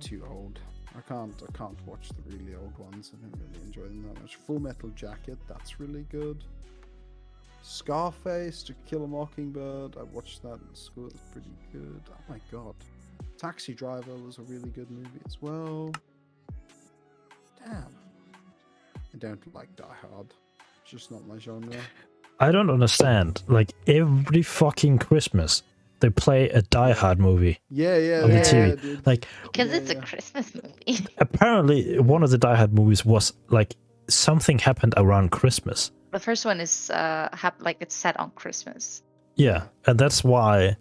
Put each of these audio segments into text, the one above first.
too old. I can't watch the really old ones. I didn't really enjoy them that much. Full Metal Jacket, that's really good. Scarface, To Kill a Mockingbird, I watched that in school. It's pretty good. Oh my god. Taxi Driver was a really good movie as well. Damn. I don't like Die Hard. It's just not my genre. I don't understand. Like every fucking Christmas, they play a Die Hard movie. Yeah, on the yeah, TV. dude. Like Because Yeah, it's a yeah. Christmas movie. apparently, one of the Die Hard movies was like something happened around Christmas. The first one is like it's set on Christmas. Yeah, and that's why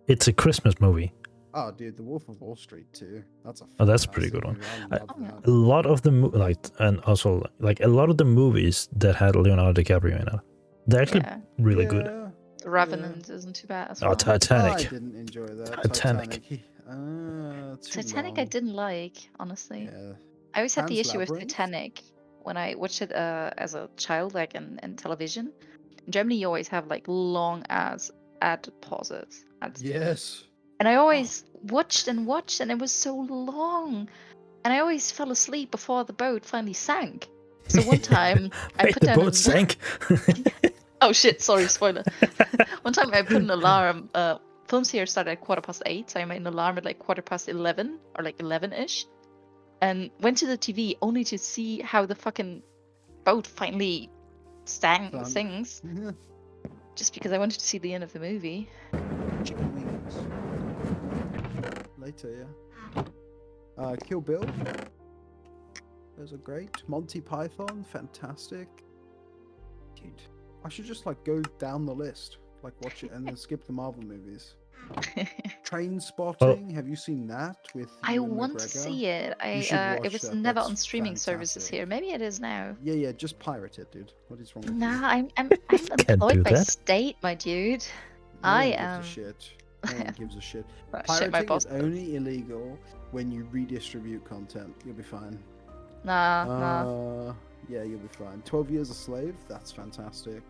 it's a Christmas movie. Oh, dude, The Wolf of Wall Street too. That's a. Oh, that's a pretty fantastic good one. movie. I love Oh, yeah. that. A lot of the and also like a lot of the movies that had Leonardo DiCaprio in it, they're actually Yeah. really good. Yeah. Revenant isn't too bad as Oh, well. I Titanic. didn't enjoy that. Titanic. Titanic I long. didn't like, honestly. Yeah. I always had the Pan's issue with Labyrinth? Titanic when I watched it as a child, like in television. In Germany, you always have like long ass ad pauses. Yes. And I always watched, and it was so long. And I always fell asleep before the boat finally sank. So one time I Wait, put the down boat sank. Oh shit, sorry, spoiler. One time I put an alarm. Films here started at 8:15, so I made an alarm at like 11:15 or like 11-ish. And went to the TV only to see how the fucking boat finally Sank. sings. Just because I wanted to see the end of the movie. Chicken wings. Later, yeah. Kill Bill. Those are great. Monty Python, fantastic. Dude, I should just like go down the list, like watch it, and then skip the Marvel movies. Train Spotting. Have you seen that with? I Ewan want to McGregor? see it. You should It watch was that, never that's on streaming services fantastic. here. Maybe it is now. Yeah, just pirate it, dude. What is wrong with you? Nah, I'm Can't do employed by that. state, my dude. No I one gives am. a shit. No one gives a shit. Shit, my Pirating boss. is only illegal when you redistribute content. You'll be fine. Nah. Yeah, you'll be fine. 12 Years a Slave, that's fantastic.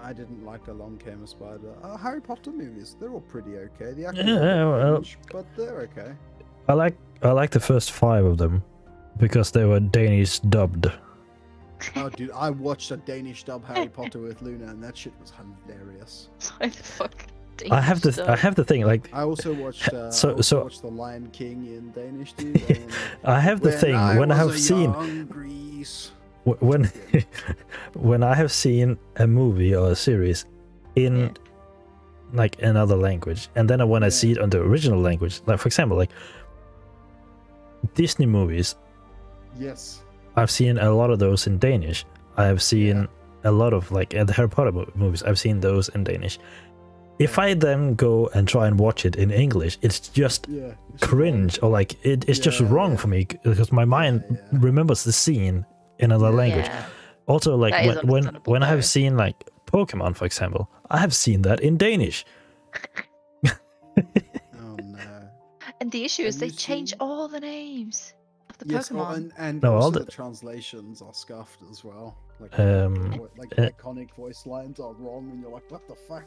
I didn't like Along Came a Spider. Harry Potter movies, they're all pretty okay. The actors Yeah, are a bit well- cringe, but they're okay. I like the first 5 of them because they were Danish dubbed. Oh, dude, I watched a Danish dub Harry Potter with Luna, and that shit was hilarious. Why the fuck? I have the thing like I also watched. So- watched The Lion King in Danish, dude. And I have the thing when I have seen Grease. when when I have seen a movie or a series in Yeah. like another language, and then when I Yeah. see it on the original language, like for example, like Disney movies, Yes. I've seen a lot of those in Danish. I have seen a lot of like the Harry Potter movies. I've seen those in Danish. If I then go and try and watch it in English, it's just Yeah. cringe, or like it's just Yeah, wrong yeah. for me because my mind yeah. remembers the scene in another language. Yeah. Also, like That is when understandable, when I have though. seen like Pokemon, for example, I have seen that in Danish. Oh no. And the issue is Have they you change seen- all the names of the Yes, Pokemon. and No, all also the- the translations are scuffed as well. Like, like uh, iconic voice lines are wrong, and you're like, what the fuck?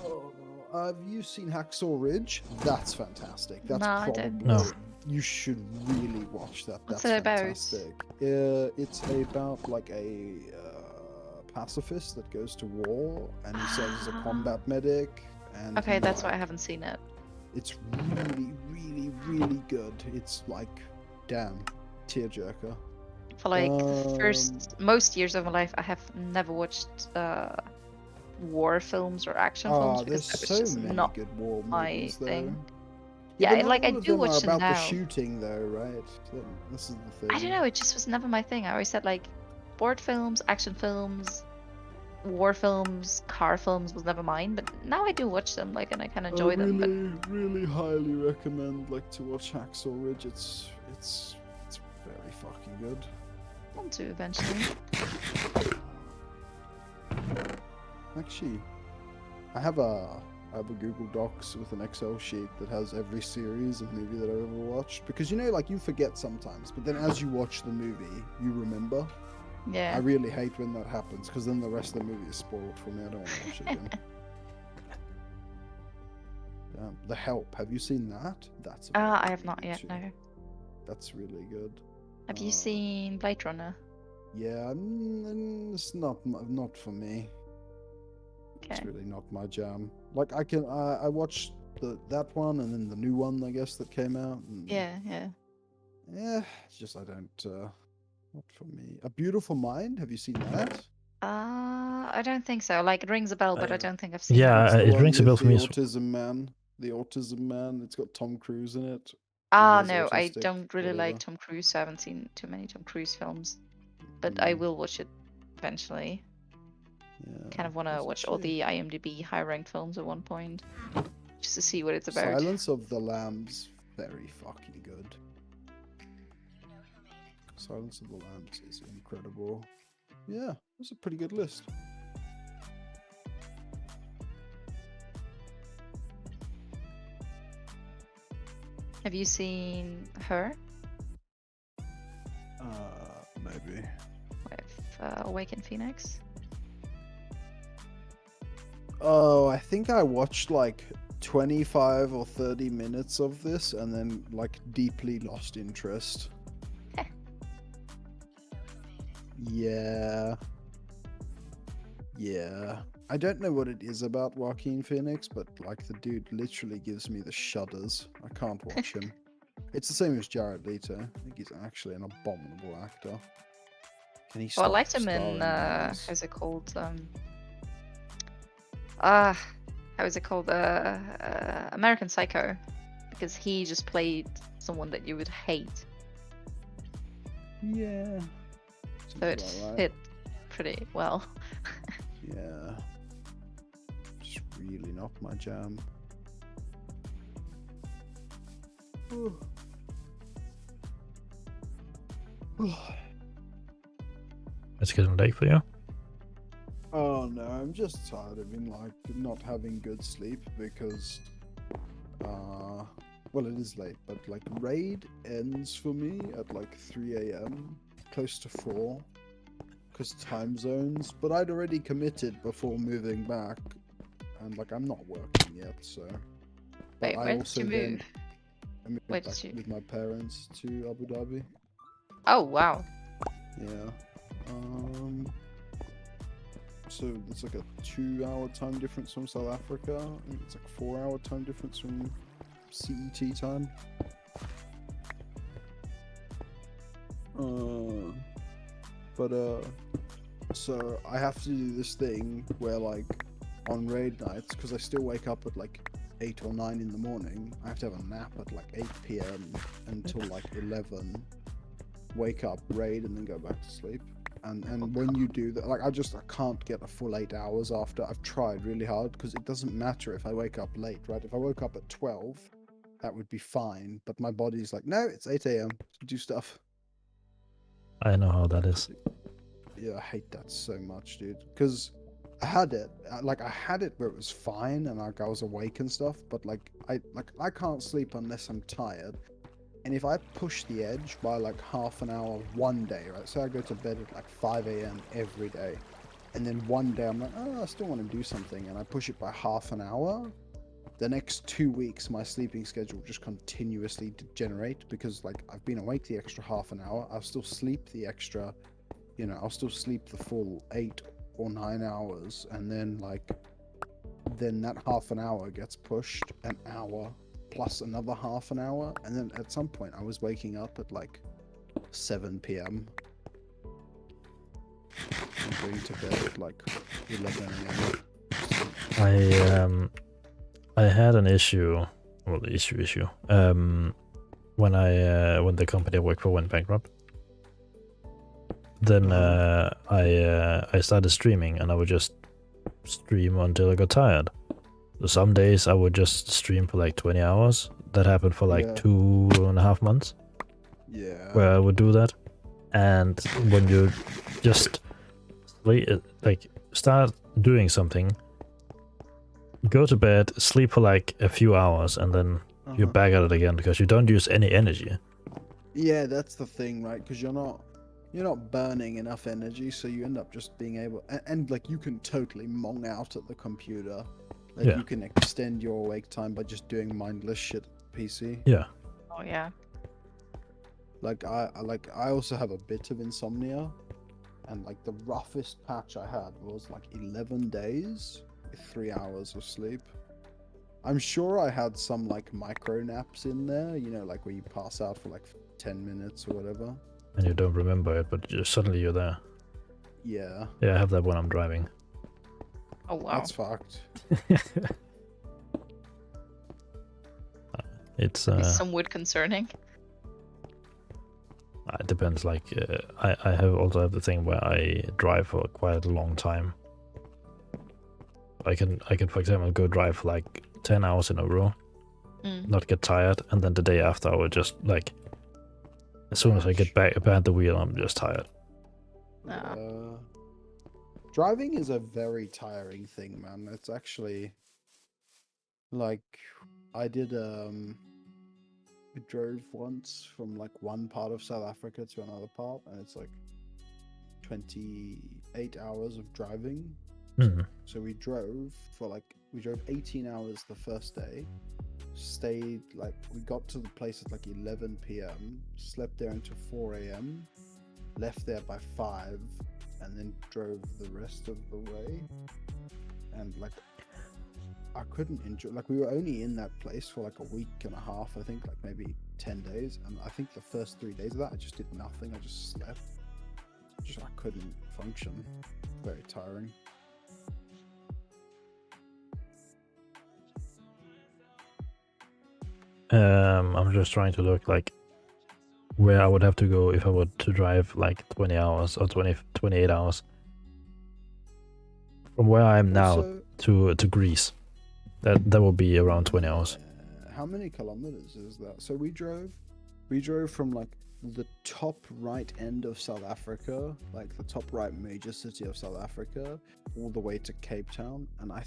Oh, no. Have you seen Hacksaw Ridge? That's fantastic. That's No, I probably don't. No. You should really watch that. What's That's it about? fantastic. It's about like a pacifist that goes to war, and he serves as a combat medic. And Okay, he, that's why I like, haven't seen it. It's really, really, really good. It's like, damn, tearjerker. For like the first most years of my life, I have never watched war films or action films Oh, because there's that was so just many not good war my movies, though. thing. Yeah, Yeah, but not like, I all of do them watch are them about the now. shooting, though, right? This is the thing. I don't know. It just was never my thing. I always said like sport films, action films, war films, car films was never mine. But now I do watch them, like, and I kind of enjoy them. But really highly recommend like to watch Hacksaw Ridge. It's very fucking good. I want to eventually. Actually, I have a Google Docs with an Excel sheet that has every series of movie that I've ever watched, because you know, like, you forget sometimes, but then as you watch the movie, you remember. I Yeah. really hate when that happens, because then the rest of the movie is spoiled for me. I don't want to watch it again. The Help. Have you seen that? That's I have not good yet. too. No. That's really good. Have you seen Blade Runner? Yeah, it's not for me. Okay. It's really not my jam. Like I watched that one and then the new one I guess that came out. And Yeah, yeah. yeah, it's just I don't. Not for me. A Beautiful Mind. Have you seen that? I don't think so. Like it rings a bell, but I don't think I've seen Yeah, it. It's the it one rings a with bell for the me. autism man. The autism man. It's got Tom Cruise in it. Ah, He is no, I autistic, don't really like whatever. Tom Cruise, so I haven't seen too many Tom Cruise films. But I will watch it eventually. Yeah, Kind of want to it's watch all actually- the IMDb high-ranked films at one point, just to see what it's about. Silence of the Lambs. Very fucking good. Silence of the Lambs is incredible. Yeah, that's a pretty good list. Have you seen Her Maybe. with Awaken Phoenix? Oh, I think I watched like 25 or 30 minutes of this and then like deeply lost interest. Yeah. Yeah. I don't know what it is about Joaquin Phoenix, but like the dude literally gives me the shudders. I can't watch him. It's the same as Jared Leto. I think he's actually an abominable actor. Can he Well, I stop liked him in starring these? how's it called? How is it called? American Psycho, because he just played someone that you would hate, Yeah. so it Seems about right. fit pretty well. Yeah. Just really not my jam. Ooh. It's getting late for you. Oh no, I'm just tired of being like not having good sleep because well it is late, but like raid ends for me at like 3 a.m. close to 4 because time zones, but I'd already committed before moving back and like I'm not working yet, so but Wait, I where did also you then move? I moved Where back did you? with my parents to Abu Dhabi. Oh wow. Yeah. So it's like a 2-hour time difference from South Africa. I think it's like 4-hour time difference from CET time. So I have to do this thing where like on raid nights, because I still wake up at like 8 or 9 in the morning, I have to have a nap at like 8 p.m. until like 11, wake up, raid, and then go back to sleep. And when you do that, like I can't get a full 8 hours after. I've tried really hard because it doesn't matter if I wake up late, right? If I woke up at 12, that would be fine. But my body's like, no, it's 8 a.m. Do stuff. I know how that is. Yeah, I hate that so much, dude. Because I had it, I had it where it was fine and like I was awake and stuff. But I can't sleep unless I'm tired. And if I push the edge by like half an hour one day, right? So I go to bed at like 5 a.m. every day. And then one day I'm like, oh, I still want to do something. And I push it by half an hour. The next 2 weeks, my sleeping schedule just continuously degenerate because like I've been awake the extra half an hour. I'll still sleep the extra, I'll still sleep the full 8 or 9 hours. And then then that half an hour gets pushed an hour plus another half an hour, and then at some point I was waking up at like 7 p.m. and going to bed at like 11 a.m. I had an issue, well, the issue. When the company I worked for went bankrupt, then I started streaming, and I would just stream until I got tired. So some days I would just stream for like 20 hours. That happened for like 2.5 months. Yeah. Where I would do that, and when you just start doing something, go to bed, sleep for like a few hours, and then you're back at it again because you don't use any energy. Yeah, that's the thing, right? Because you're not burning enough energy, so you end up just being able and like you can totally mong out at the computer. Like Yeah. you can extend your wake time by just doing mindless shit PC. Yeah. Oh yeah. Like I also have a bit of insomnia, and like the roughest patch I had was like 11 days with 3 hours of sleep. I'm sure I had some like micro naps in there, you know, like where you pass out for like 10 minutes or whatever. And you don't remember it, but suddenly you're there. Yeah, Yeah, I have that when I'm driving. Oh wow. that's fucked. It's It's somewhat concerning. it depends. Like I have also have the thing where I drive for quite a long time. I can for example go drive for like 10 hours in a row, Mm. not get tired, and then the day after I would just like, as soon as I get back behind the wheel, I'm just tired. Ah. Driving is a very tiring thing, man. It's actually like I did we drove once from like one part of South Africa to another part, and it's like 28 hours of driving. Mhm. So we drove 18 hours the first day, stayed like we got to the place at like 11 p.m, slept there until 4 a.m, left there by 5, and then drove the rest of the way. And like I couldn't enjoy, like we were only in that place for like a week and a half, I think, like maybe 10 days, and I think the first 3 days of that I just did nothing. I just slept. I couldn't function. Very tiring. I'm just trying to look like where I would have to go if I were to drive like 20 hours or 28 hours from where I am now Also, to Greece. That would be around 20 hours. how many kilometers is that? So we drove from like the top right end of South Africa, like the top right major city of South Africa, all the way to Cape Town, and I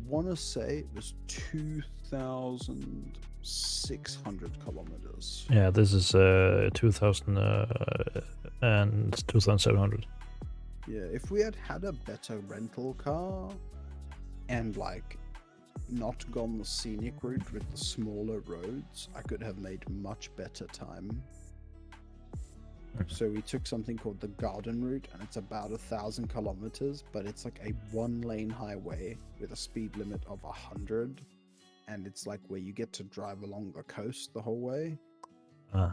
want to say it was 2,600 kilometers. Yeah, this is 2,000 and 2,700. Yeah, if we had had a better rental car and like not gone the scenic route with the smaller roads, I could have made much better time. So we took something called the Garden Route, and it's about 1,000 kilometers, but it's like a 1-lane highway with a speed limit of 100, and it's like where you get to drive along the coast the whole way. I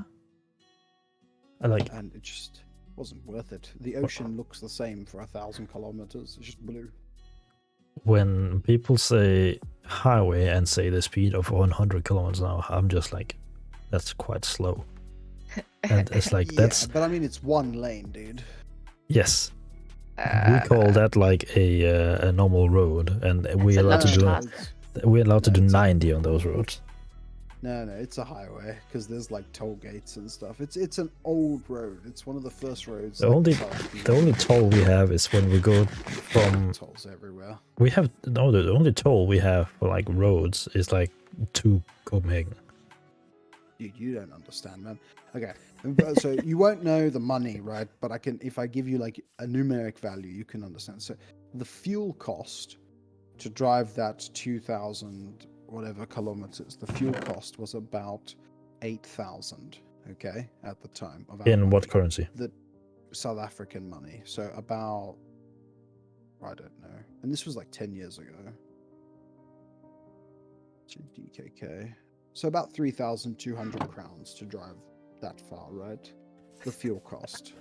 like. And it just wasn't worth it. The ocean looks the same for 1,000 kilometers. It's just blue. When people say highway and say the speed of 100 kilometers an hour, I'm just like, that's quite slow. And it's like, Yeah, that's, but I mean, it's 1 lane, dude. yes. We call that like a normal road, and we're allowed to do No, it's 90 on those roads. No, it's a highway because there's like toll gates and stuff. It's an old road. It's one of the first roads. The only toll we have is when we go from. Tolls everywhere. We have the only toll we have for like roads is like to Copenhagen. Dude, you don't understand, man. Okay, so you won't know the money, right? But if I give you like a numeric value, you can understand. So the fuel cost to drive that 2,000 whatever kilometers, the fuel cost was about 8,000. Okay, at the time of In what currency? The South African money. So about, I don't know, and this was like 10 years ago. DKK. So about 3,200 crowns to drive that far, right? The fuel cost.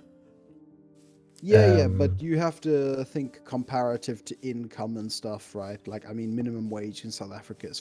Yeah, but you have to think comparative to income and stuff, right? Like, I mean, minimum wage in South Africa is